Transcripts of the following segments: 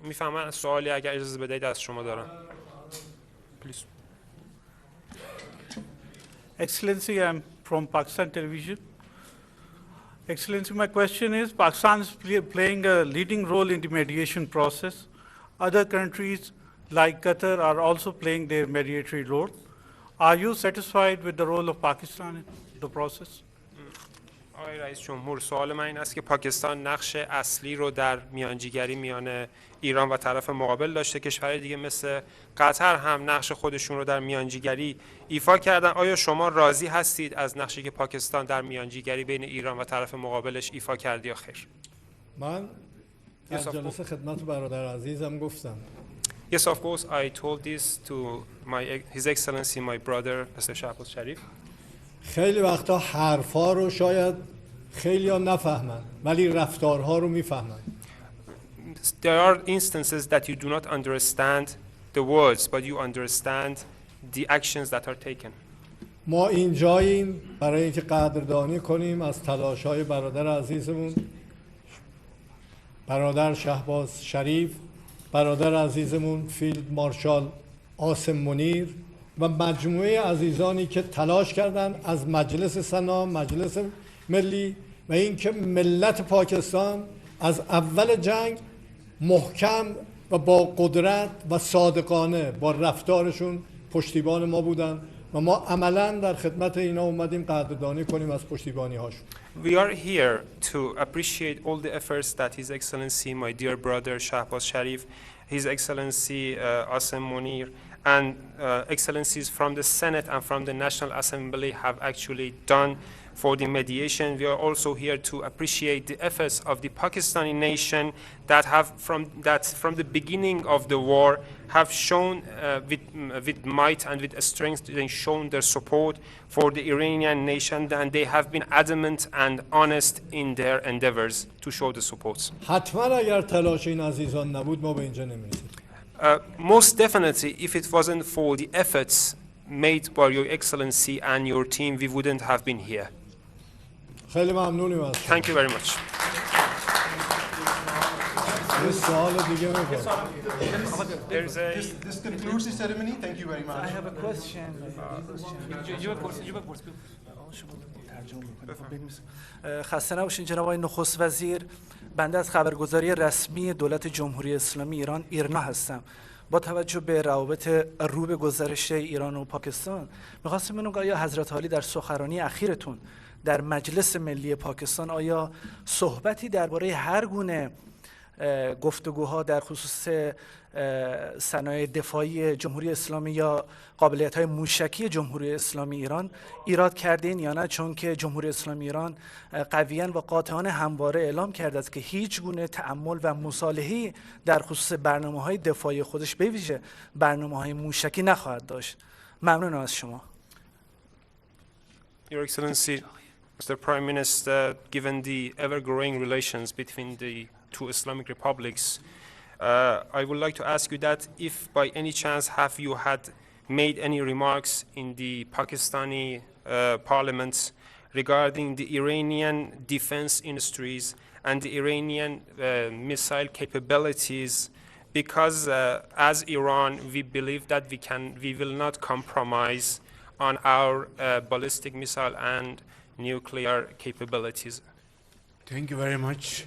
میفهمم سوالی اگر اجازه بدهید از شما دارم. Please. Excellency, I'm from Pakistan Television. Excellency, my question is, Pakistan is playing a leading role in the mediation process. Other countries like Qatar are also playing their mediatory role. Are you satisfied with the role of Pakistan in the process? آقای رئیس جمهور، سوال من این است که پاکستان نقش اصلی رو در میانجیگری میان ایران و طرف مقابل داشته. کشورهای دیگه مثل قطر هم نقش خودشون رو در میانجیگری ایفا کردن. آیا شما راضی هستید از نقشی که پاکستان در میانجیگری بین ایران و طرف مقابلش ایفا کرد یا خیر؟ من از جلسه خدمت برادر عزیزم گفتم. Yes, of course, I told this to His Excellency, my brother, Mr. Shahbaz Sharif. خیلی وقتا حرفا رو شاید خیلی ها نفهمن ولی رفتارها رو میفهمن. There are instances that you do not understand the words, but you understand the actions that are taken. ما اینجاییم برای اینکه قدردانی کنیم از تلاش‌های برادر عزیزمون، برادر شهباز شریف، برادر عزیزمون فیلد مارشال عاصم منیر و مجموعه عزیزانی که تلاش کردند از مجلس سنا، مجلس ملی و اینکه ملت پاکستان از اول جنگ محکم و با قدرت و صادقانه با رفتارشون پشتیبان ما بودن و ما عملاً در خدمت اینا اومدیم قدردانی کنیم از پشتیبانی هاشون. We are here to appreciate all the efforts that His Excellency, my dear brother Shahbaz Sharif, His Excellency Asim Munir, and excellencies from the Senate and from the National Assembly have actually done for the mediation. We are also here to appreciate the efforts of the Pakistani nation that from the beginning of the war have shown with might and with strength, they shown their support for the Iranian nation, and they have been adamant and honest in their endeavors to show the support. حتما اگر تلاش این عزیزان نبود ما به اینجا نمی‌رسیدیم. Most definitely, if it wasn't for the efforts made by Your Excellency and your team, we wouldn't have been here. خیلی ممنونیم از Thank you very much. یه سوال دیگه This concludes the ceremony. Thank you very much. I have a question. خسته نباشین جناب آقای نخست وزیر. بنده از خبرگزاری رسمی دولت جمهوری اسلامی ایران ایرنا هستم. با توجه به روابط رو به گذشته ایران و پاکستان می‌خواستم ببینم آیا حضرت عالی در سخنرانی اخیرتون در مجلس ملی پاکستان آیا صحبتی درباره هر گونه گفتگوها در خصوص صنایع دفاعی جمهوری اسلامی یا قابلیت‌های موشکی جمهوری اسلامی ایران ایراد کردین یا نه؟ چون که جمهوری اسلامی ایران قویاً و قاطعانه همواره اعلام کرده است که هیچ گونه تأمل و مصالحه‌ای در خصوص برنامه‌های دفاعی خودش به ویژه برنامه‌های موشکی نخواهد داشت. ممنونم از شما. Your Excellency, Mr. Prime Minister, given the ever-growing relations between the two Islamic republics, I would like to ask you that if by any chance have you had made any remarks in the Pakistani parliament regarding the Iranian defense industries and the Iranian missile capabilities, because as Iran we believe that we will not compromise on our ballistic missile and nuclear capabilities. Thank you very much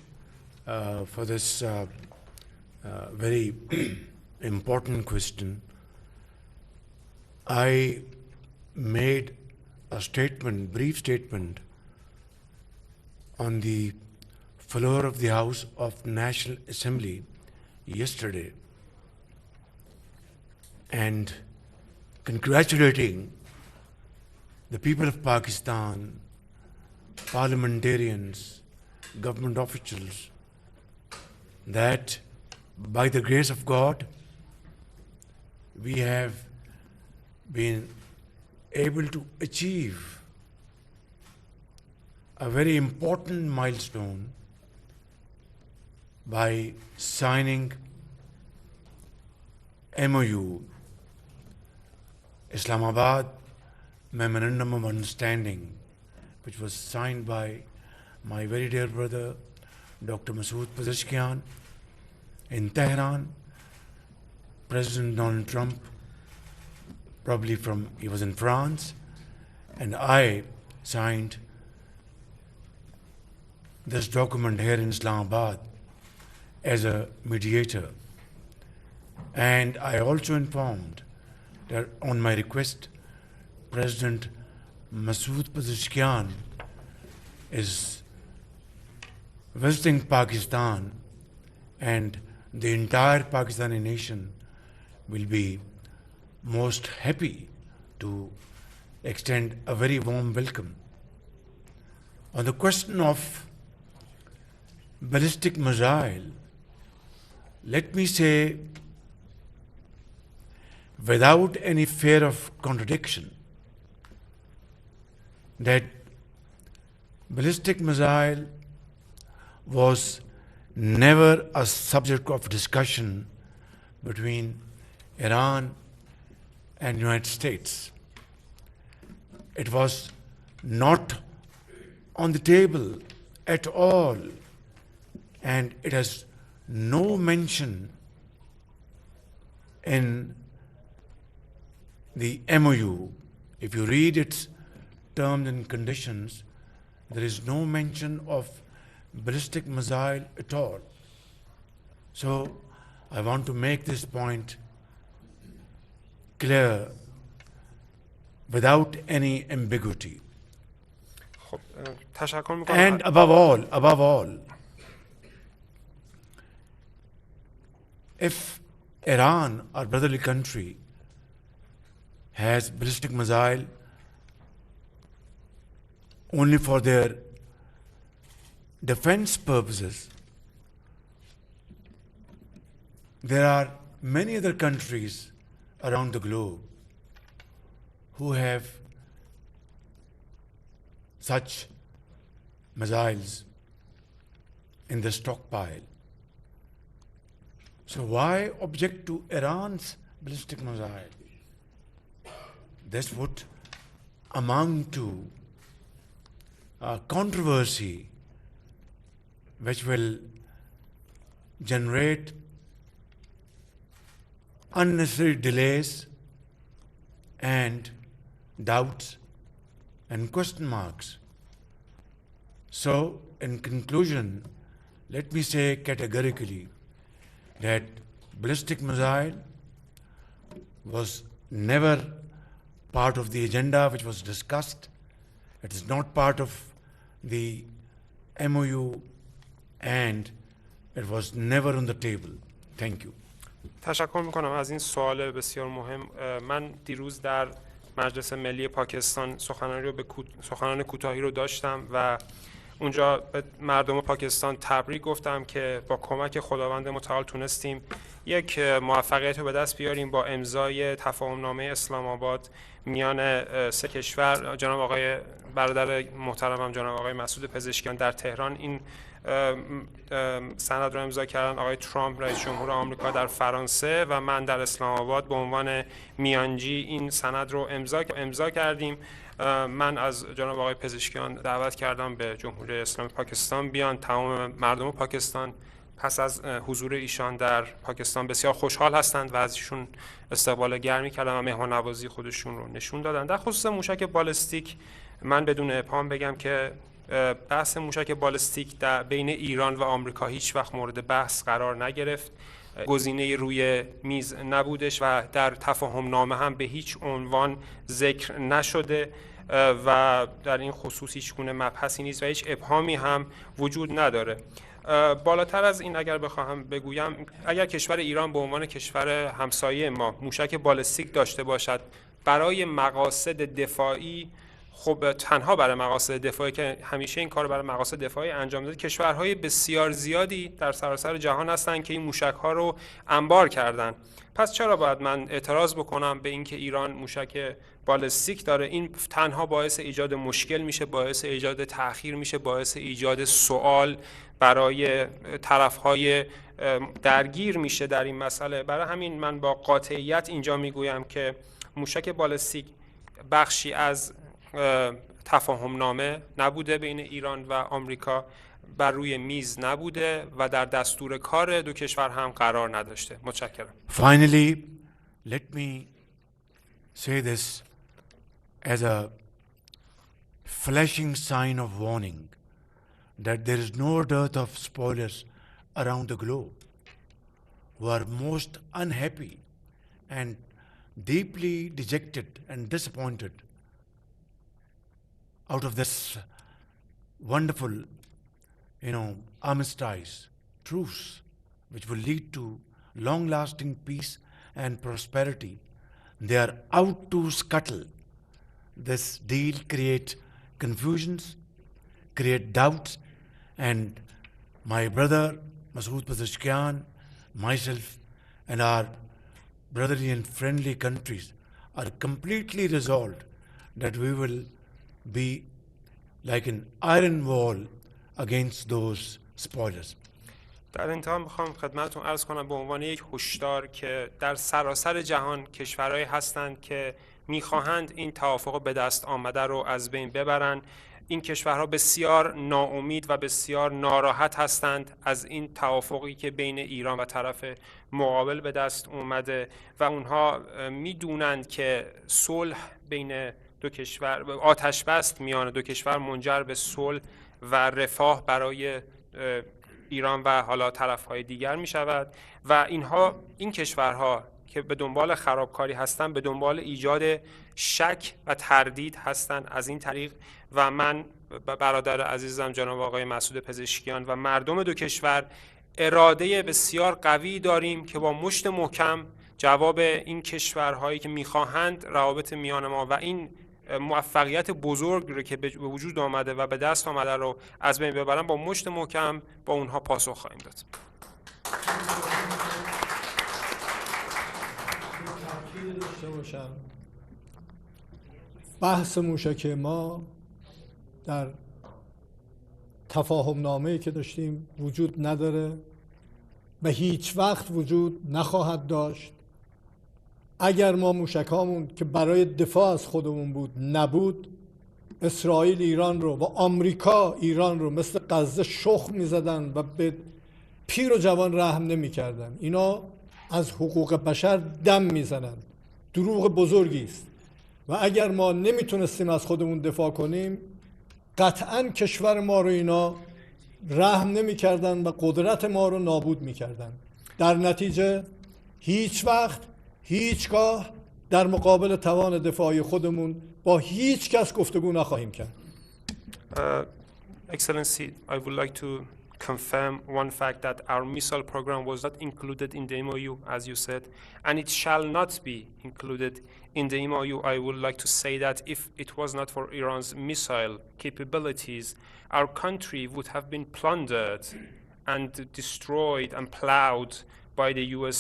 for this very important question. I made a statement, brief statement, on the floor of the House of National Assembly yesterday, and congratulating the people of Pakistan, parliamentarians, government officials, that by the grace of God, we have been able to achieve a very important milestone by signing MOU, Islamabad Memorandum of Understanding, which was signed by my very dear brother, Dr. Masood Pezeshkian, in Tehran, President Donald Trump, probably he was in France, and I signed this document here in Islamabad as a mediator. And I also informed that on my request, President Masood Pezeshkian is visiting Pakistan, and the entire Pakistani nation will be most happy to extend a very warm welcome. On the question of ballistic missile, let me say, without any fear of contradiction, that ballistic missile was never a subject of discussion between Iran and United States. It was not on the table at all, and it has no mention in the MOU. If you read its terms and conditions, there is no mention of ballistic missile at all. So I want to make this point clear without any ambiguity. خب تشکر میکنم. And above all, if Iran, our brotherly country, has ballistic missile only for their defense purposes, there are many other countries around the globe who have such missiles in the stockpile. So why object to Iran's ballistic missile? This would amount to a controversy which will generate unnecessary delays and doubts and question marks. So, in conclusion, let me say categorically that ballistic missile was never part of the agenda which was discussed. It is not part of the MOU, and it was never on the table. Thank you. تشکر میکنم از این سوال بسیار مهم. من دیروز در مجلس ملی پاکستان سخنان کوتاهی رو داشتم و اونجا به مردم پاکستان تبریک گفتم که با کمک خداوند متعال تونستیم یک موفقیت رو به دست بیاریم با امضای تفاهمنامه اسلام آباد میان سه کشور. جناب آقای برادر محترمم جناب آقای مسعود پزشکیان در تهران این سند رو امضا کردن، آقای ترامپ رئیس جمهور آمریکا در فرانسه و من در اسلام آباد به عنوان میانجی این سند رو امضا کردیم. من از جناب آقای پزشکیان دعوت کردم به جمهوری اسلامی پاکستان بیان. تمام مردم پاکستان پس از حضور ایشان در پاکستان بسیار خوشحال هستند و از ایشون استقبال گرمی کردن و مهمان نوازی خودشون رو نشون دادن. در خصوص موشک بالستیک من بدون ابهام بگم که بحث موشک بالستیک در بین ایران و آمریکا هیچ وقت مورد بحث قرار نگرفت. گزینه روی میز نبودش و در تفاهم نامه هم به هیچ عنوان ذکر نشده و در این خصوص هیچ گونه مبحثی نیست و هیچ ابهامی هم وجود نداره. بالاتر از این اگر بخواهم بگویم، اگر کشور ایران به عنوان کشور همسایه ما موشک بالستیک داشته باشد برای مقاصد دفاعی، خب تنها برای مقاصد دفاعی که همیشه این کار برای مقاصد دفاعی انجام داده، کشورهای بسیار زیادی در سراسر جهان هستند که این موشک‌ها رو انبار کردن. پس چرا باید من اعتراض بکنم به اینکه ایران موشک بالستیک داره؟ این تنها باعث ایجاد مشکل میشه، باعث ایجاد تأخیر میشه، باعث ایجاد سوال برای طرف‌های درگیر میشه در این مسئله. برای همین من با قاطعیت اینجا میگویم که موشک بالستیک بخشی از تفاهم نامه نبوده بین ایران و آمریکا بر روی میز نبوده و در دستور کار دو کشور هم قرار نداشته. متشکرم. Finally, let me say this as a flashing sign of warning that there is no dearth of spoilers around the globe who are most unhappy and deeply dejected and disappointed out of this wonderful, armistice, truce, which will lead to long-lasting peace and prosperity. They are out to scuttle this deal, create confusions, create doubts, and my brother Masood Pezeshkian, myself, and our brotherly and friendly countries are completely resolved that we will be like an iron wall against those spoilers. در انتها میخوام خدمتتون عرض کنم به عنوان یک هشدار که در سراسر جهان کشورهایی هستند که میخواهند این توافق به دست آمده رو از بین ببرن. این کشورها بسیار ناامید و بسیار ناراحت هستند از این توافقی که بین ایران و طرف مقابل به دست اومده و اونها میدونند که صلح بین دو کشور، آتش بست میان دو کشور منجر به صلح و رفاه برای ایران و حالا طرف‌های دیگر می شود و این کشورها که به دنبال خرابکاری هستند به دنبال ایجاد شک و تردید هستند از این طریق و من برادر عزیزم جناب آقای مسعود پزشکیان و مردم دو کشور اراده بسیار قوی داریم که با مشت محکم جواب این کشورهایی که میخواهند روابط میان ما و این موفقیت بزرگ رو که به وجود آمده و به دست آمده رو از بین ببرن با مشت محکم با اونها پاسخ خواهیم داد. بحث موشک ما در تفاهم نامه‌ای که داشتیم وجود نداره و هیچ وقت وجود نخواهد داشت. اگر ما موشکامون که برای دفاع از خودمون بود نبود، اسرائیل ایران رو و آمریکا ایران رو مثل غزه شخم می‌زدن و به پیر و جوان رحم نمی‌کردن. اینا از حقوق بشر دم می‌زنن. دروغ بزرگی است و اگر ما نمیتونستیم از خودمون دفاع کنیم قطعاً کشور ما رو اینا رحم نمی‌کردن و قدرت ما رو نابود می‌کردن. در نتیجه هیچ وقت هیچگاه در مقابل توان دفاعی خودمون با هیچ کس گفتگو نخواهیم کرد. Excellency, I would like to confirm one fact that our missile program was not included in the MOU, as you said, and it shall not be included in the MOU. I would like to say that if it was not for Iran's missile capabilities, our country would have been plundered and destroyed and plowed by the US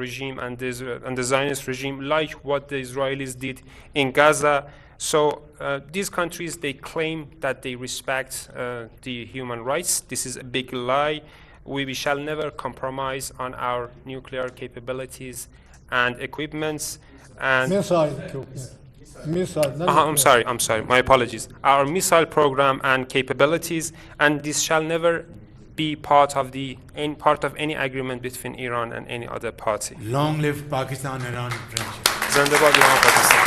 regime and the Zionist regime, like what the Israelis did in Gaza. So these countries, they claim that they respect the human rights. This is a big lie. We shall never compromise on our nuclear capabilities and equipments. And I'm sorry, my apologies. Our missile program and capabilities, and this shall never be part of any agreement between Iran and any other party. Long live Pakistan-Iran friendship. زنده باد ایران و پاکستان.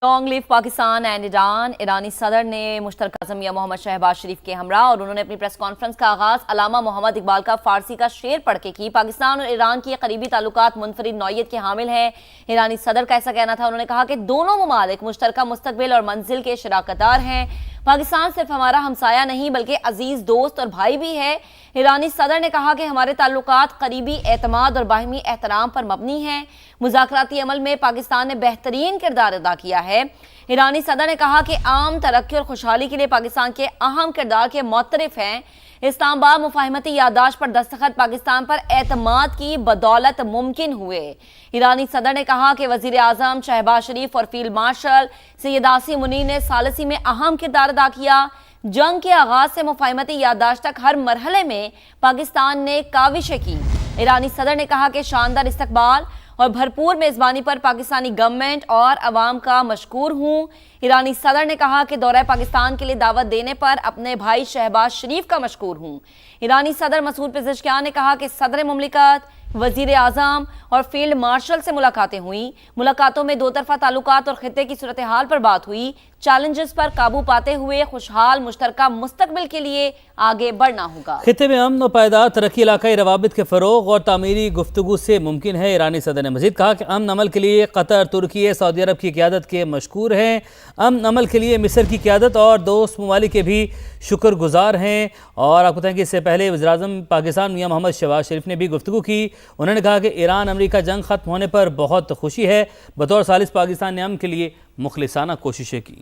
Long live Pakistan and Iran. ईरानी सदर ने मुश्तरका ज़मिया मोहम्मद शहबाज शरीफ के हमरा और उन्होंने अपनी press conference का आगाज़ अलामा मोहम्मद इकबाल का फारसी का शेर पढ़ के की। पाकिस्तान और ईरान की करीबी ताल्लुकात मुनफरिद नौइयत के हामिल हैं। ईरानी सदर का ऐसा कहना था। उन्होंने कहा कि दोनों ममालिक मुश्तरका मुस्तकबिल और मंजिल के शराकतदार हैं। पाकिस्तान सिर्फ हमारा हमसाया नहीं बल्कि अजीज दोस्त और भाई भी है। ईरानी सदर ने कहा कि हमारे ताल्लुकात करीबी एतमाद और बाहमी एहतराम पर मबनी हैं। मुज़ाकराती अमल में पाकिस्तान ने बेहतरीन किरदार अदा किया है। ईरानी सदर ने कहा कि आम तरक्की और खुशहाली के लिए पाकिस्तान के अहम किरदार के मुतरफ हैं। इस्लामाबाद मुफाहिमती याददाश्त पर दस्तखत पाकिस्तान पर एतमाद की बदौलत मुमकिन हुए। ईरानी सदर ने कहा कि वज़ीर आज़म शहबाज शरीफ और फील्ड मार्शल सैयद आसिम मुनीर ने सालिसी में अहम किरदार अदा किया। जंग के आगाज से मुफाहिमती याददाश्त तक हर मरहले में पाकिस्तान ने काविशें की। ईरानी सदर ने कहा कि शानदार इस्तकबाल اور بھرپور میزبانی پر پاکستانی گورنمنٹ اور عوام کا مشکور ہوں۔ ایرانی صدر نے کہا کہ دورہ پاکستان کے لیے دعوت دینے پر اپنے بھائی شہباز شریف کا مشکور ہوں۔ ایرانی صدر مسعود پزشکیان نے کہا کہ صدر مملکت، وزیر اعظم اور فیلڈ مارشل سے ملاقاتیں ہوئیں۔ ملاقاتوں میں دو طرفہ تعلقات اور خطے کی صورتحال پر بات ہوئی۔ چیلنجز پر قابو پاتے ہوئے خوشحال مشترکہ مستقبل کے لیے آگے بڑھنا ہوگا۔ خطے میں امن و پائیدار ترقی، علاقائی روابط کے فروغ اور تعمیری گفتگو سے ممکن ہے۔ ایرانی صدر نے مزید کہا کہ امن عمل کے لیے قطر، ترکی، سعودی عرب کی قیادت کے مشکور ہیں۔ امن عمل کے لیے مصر کی قیادت اور دوست ممالک کے بھی شکر گزار ہیں۔ اور آپ کو بتائیں کہ اس سے پہلے وزیراعظم پاکستان میاں محمد شہباز شریف نے بھی گفتگو کی۔ انہوں نے کہا کہ ایران امریکہ جنگ ختم ہونے پر بہت خوشی ہے۔ بطور ثالث پاکستان نے امن کے لیے مخلصانہ کوششیں کی۔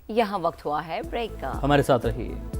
یہاں وقت ہوا ہے بریک کا۔ ہمارے ساتھ رہیے۔